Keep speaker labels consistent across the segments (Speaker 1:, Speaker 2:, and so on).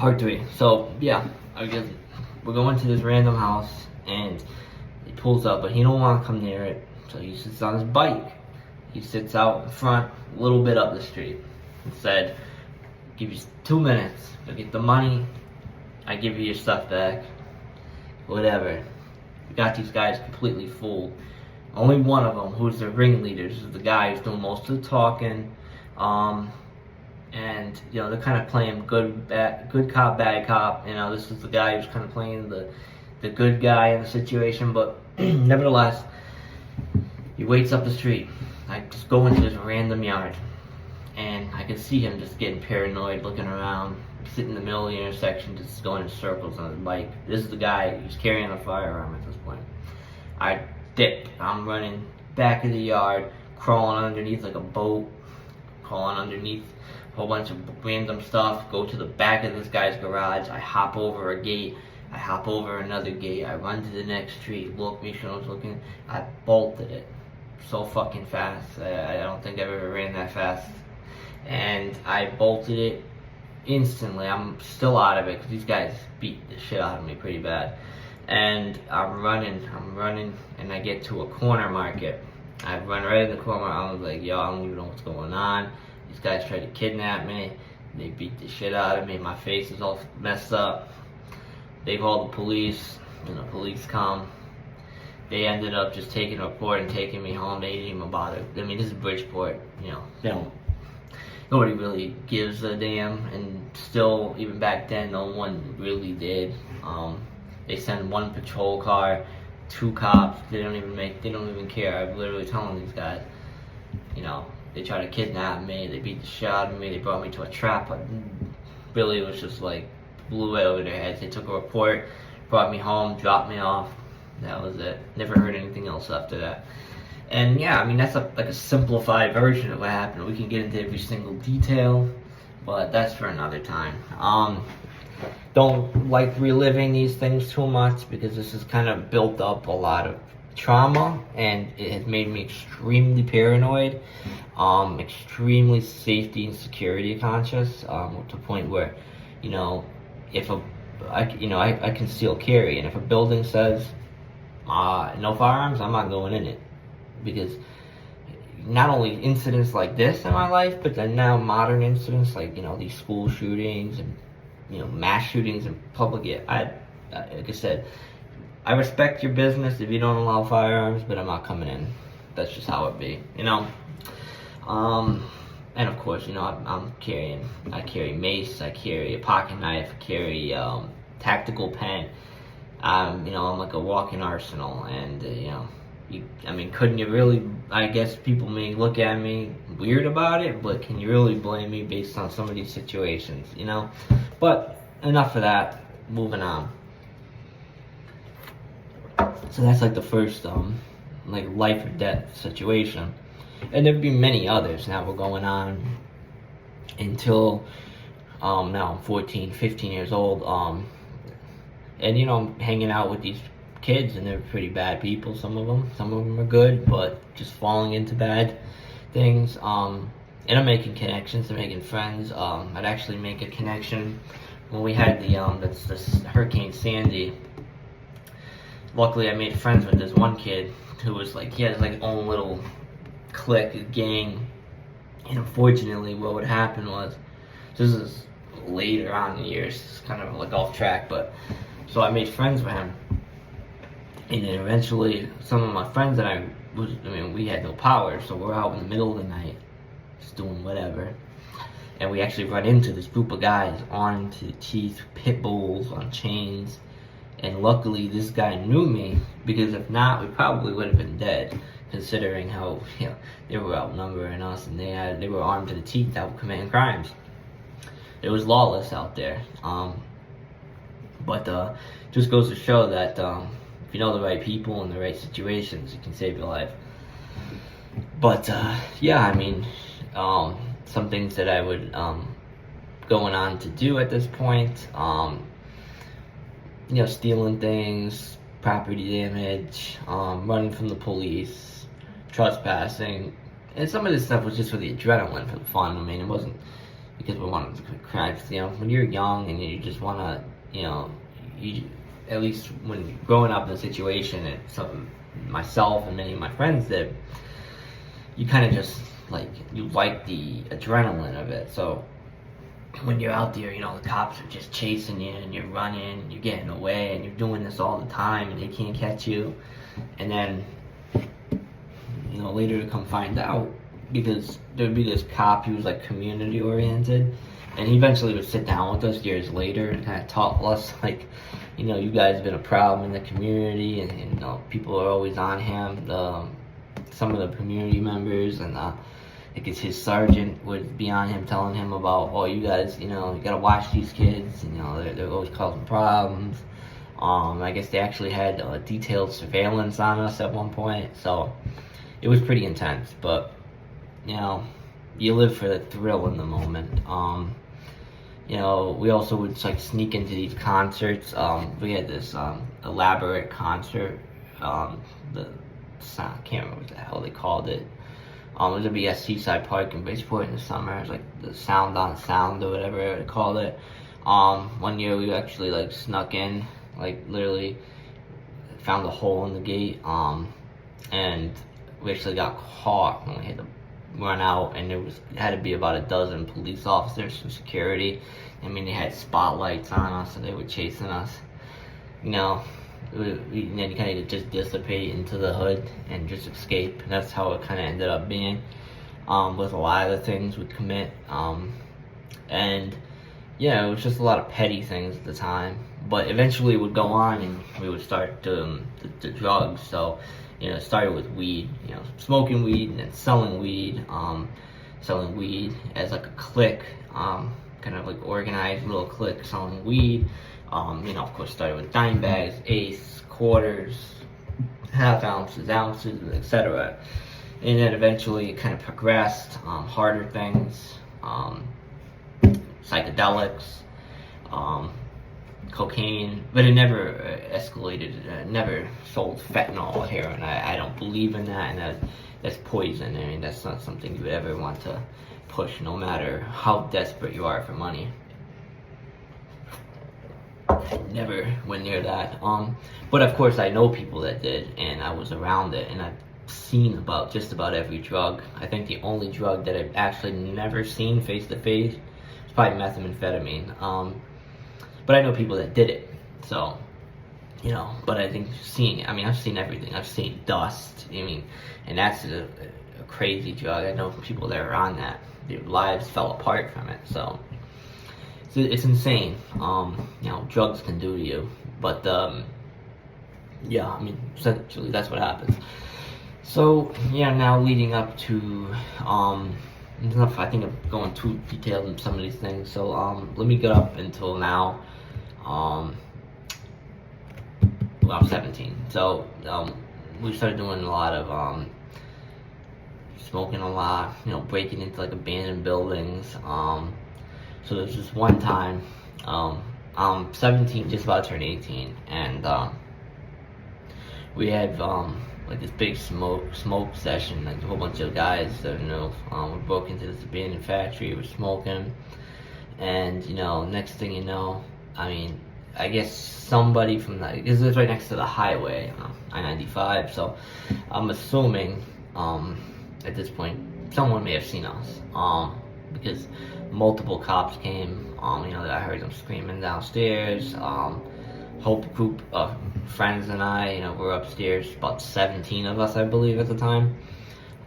Speaker 1: Part 3. So, yeah, I guess we're going to this random house, and he pulls up, but he don't want to come near it, so he sits on his bike. He sits out in front, a little bit up the street, and said, give you 2 minutes, you'll get the money, I give you your stuff back, whatever. We got these guys completely fooled. Only one of them, who's the ringleader, is the guy who's doing most of the talking, and you know, they're kind of playing good cop, bad cop. You know, this is the guy who's kind of playing the good guy in the situation, but nevertheless, he waits up the street. I just go into this random yard, and I can see him just getting paranoid, looking around, sitting in the middle of the intersection, just going in circles on his bike. This is the guy who's carrying a firearm at this point. I dip. I'm running back of the yard, crawling underneath like a boat, crawling underneath a whole bunch of random stuff, go to the back of this guy's garage. I hop over a gate. I hop over another gate. I run to the next street, look, make sure no one's looking. I bolted it so fucking fast. I don't think I've ever ran that fast. And I bolted it instantly. I'm still out of it because these guys beat the shit out of me pretty bad. And I'm running, and I get to a corner market. I run right in the corner. I was like, yo, I don't even know what's going on. These guys tried to kidnap me. They beat the shit out of me. My face is all messed up. They called the police, and the police come. They ended up just taking a report and taking me home. They didn't even bother. I mean, this is Bridgeport, you know, nobody really gives a damn, and still, even back then, no one really did. They send one patrol car, 2 cops. They don't even care. I'm literally telling these guys, you know, they try to kidnap me. They beat the shit out of me. They brought me to a trap. But really, it was just like blew it over their heads. They took a report, brought me home, dropped me off. That was it. Never heard anything else after that. And yeah, I mean, that's like a simplified version of what happened. We can get into every single detail, but that's for another time. Don't like reliving these things too much because this has kind of built up a lot of trauma, and it has made me extremely paranoid, extremely safety and security conscious, to the point where, you know, if I can still carry, and if a building says no firearms, I'm not going in it, because not only incidents like this in my life, but then now modern incidents like, you know, these school shootings and, you know, mass shootings in public. Yeah, like I said, I respect your business if you don't allow firearms, but I'm not coming in. That's just how it be, you know. And of course, you know, I carry mace, I carry a pocket knife, I carry tactical pen. You know, I'm like a walking arsenal, and you know, I mean, couldn't you really? I guess people may look at me weird about it, but can you really blame me based on some of these situations, you know? But enough of that. Moving on. So that's like the first like life or death situation, and there'd be many others that were going on until now I'm 14, 15 years old, and you know, I'm hanging out with these kids, and they're pretty bad people. Some of them are good, but just falling into bad things. And I'm making connections, I'm making friends. I'd actually make a connection when we had this Hurricane Sandy. Luckily, I made friends with this one kid who was like, he had his like own little clique, gang. And unfortunately, what would happen was, this is later on in the years, it's kind of like off track, but so I made friends with him. And then eventually, some of my friends that we had no power, so we're out in the middle of the night, just doing whatever. And we actually run into this group of guys armed to the teeth, pit bulls on chains. And luckily, this guy knew me, because if not, we probably would have been dead, considering how, you know, they were outnumbering us, and they were armed to the teeth, out committing crimes. It was lawless out there. But just goes to show that if you know the right people in the right situations, you can save your life. But yeah, I mean, some things that I would going on to do at this point, you know, stealing things, property damage, running from the police, trespassing, and some of this stuff was just for the adrenaline, for the fun. I mean, it wasn't because we wanted to crash. You know, when you're young and you just want to, you know, you at least when you're growing up in a situation, it's something myself and many of my friends did. You kind of just like you like the adrenaline of it. So when you're out there, you know, the cops are just chasing you and you're running, and you're getting away, and you're doing this all the time, and they can't catch you. And then, you know, later to come find out, because there would be this cop, he was like community oriented, and he eventually would sit down with us years later and kind of taught us, like, you know, you guys have been a problem in the community, and you know, people are always on him. Some of the community members and like his sergeant would be on him, telling him about, oh, you guys, you know, you gotta watch these kids, you know, they're always causing problems. I guess they actually had detailed surveillance on us at one point, so it was pretty intense. But you know, you live for the thrill in the moment. You know, we also would like sneak into these concerts. We had this elaborate concert. I can't remember what the hell they called it. It was gonna be at Seaside Park in Bridgeport in the summer. It was like the Sound on Sound or whatever they called it. One year we actually like snuck in, like literally found a hole in the gate, and we actually got caught when we had to run out, and it had to be about a dozen police officers from security. I mean, they had spotlights on us, and they were chasing us. You know, and then you kind of just dissipate into the hood and just escape. And that's how it kind of ended up being with a lot of the things we'd commit. And yeah, it was just a lot of petty things at the time. But eventually it would go on, and we would start the drugs. So, you know, it started with weed, you know, smoking weed and then selling weed as like a clique, kind of like organized little clique selling weed. You know, of course, started with dime bags, eighths, quarters, half ounces, ounces, etc. And then eventually it kind of progressed, harder things, psychedelics, cocaine, but it never escalated. It never sold fentanyl or heroin. I don't believe in that, and that's poison. I mean, that's not something you would ever want to push, no matter how desperate you are for money. Never went near that. But of course, I know people that did, and I was around it, and I've seen about just about every drug. I think the only drug that I've actually never seen face to face is probably methamphetamine. But I know people that did it, so, you know, but I think I've seen everything. I've seen dust, I mean, and that's a crazy drug. I know people that are on that, their lives fell apart from it, so it's insane, you know, drugs can do to you. But, yeah, I mean, essentially that's what happens. So, yeah, now leading up to, I think I'm going too detailed in some of these things, so, let me get up until now. Well, I'm 17, so, we started doing a lot of, smoking a lot, you know, breaking into, like, abandoned buildings. So there's this one time, I'm 17, just about to turn 18, and, we had, like this big smoke session, like a whole bunch of guys that, you know, we broke into this abandoned factory, we're smoking, and, you know, next thing you know, I mean, I guess somebody from that, because it's right next to the highway, I-95, so I'm assuming, at this point, someone may have seen us, because multiple cops came, you know, I heard them screaming downstairs. Whole group of friends and I, you know, were upstairs, about 17 of us, I believe, at the time.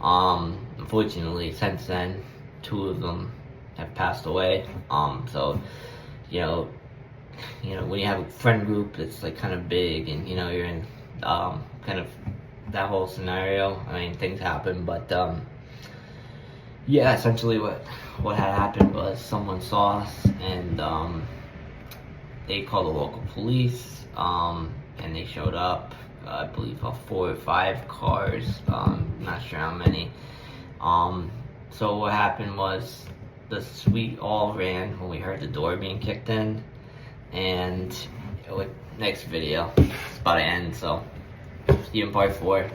Speaker 1: Unfortunately, since then, 2 of them have passed away. So, you know, when you have a friend group that's like kind of big, and you know, you're in kind of that whole scenario, I mean, things happen, but yeah, essentially what had happened was someone saw us, and they called the local police, and they showed up, I believe, 4 or 5 cars, not sure how many. So what happened was we all ran when we heard the door being kicked in, and next video, it's about to end, so see you in part 4.